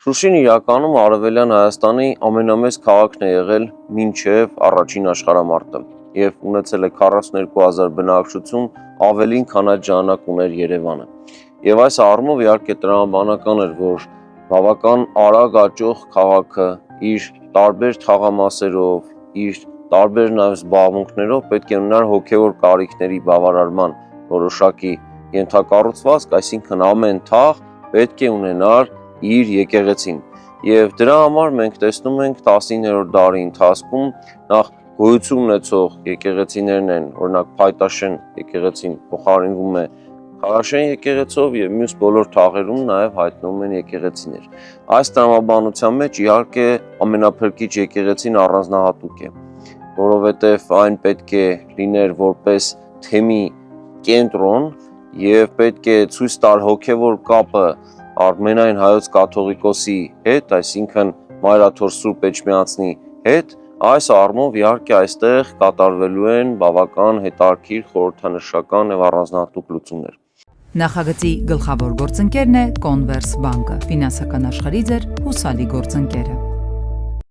Շուշին իրականում Արևելյան Հայաստանի ամենամեծ քաղաքն է եղել մինչև առաջին աշխարհամարտը եւ ունեցել է 42,000 բնակչություն, ավելին քան այդ ժամանակ ուներ Երևանը։ Եվ այս առումով իհարկե տրամաբանական էր, որ բավական արագ աճող քաղաքը իր տարբեր թաղամասերով, իր տարբեր նաեւ զբաղմունքներով պետք է ունենար հոգեվոր կարիքների բավարարման որոշակի ենթակառուցվածք, այսինքն ամեն թաղ պետք է ունենար իր եկեղեցին եւ դրա համար մենք տեսնում ենք 19-րդ դարի ընթացքում նախ գոյություն ունեցող եկեղեցիներն են, օրինակ Փայտաշեն եկեղեցին փոխարինվում է Խարաշեն եկեղեցով եւ մյուս բոլոր թաղերում նաեւ հայտնվում են եկեղեցիներ։ Այս տրամաբանության մեջ իհարկե ամենափրկիչ եկեղեցին առանձնահատուկ է, որովհետեւ այն պետք է լիներ որպես թեմի կենտրոն եւ պետք է ցույց տալ հոգեվոր կապը Արմենային հայոց կաթողիկոսի հետ, այսինքն Մայրաթոր Սուրբ Էջմիածնի հետ, այս առումով իհարկե այստեղ կատարվելու են բավական հետաքրքիր խորհրդանշական եւ առանձնահատուկ լուծումներ։ Նախագծի գլխավոր գործընկերն է Converse բանկը, ֆինանսական աշխարհի ձեր հուսալի գործընկերը։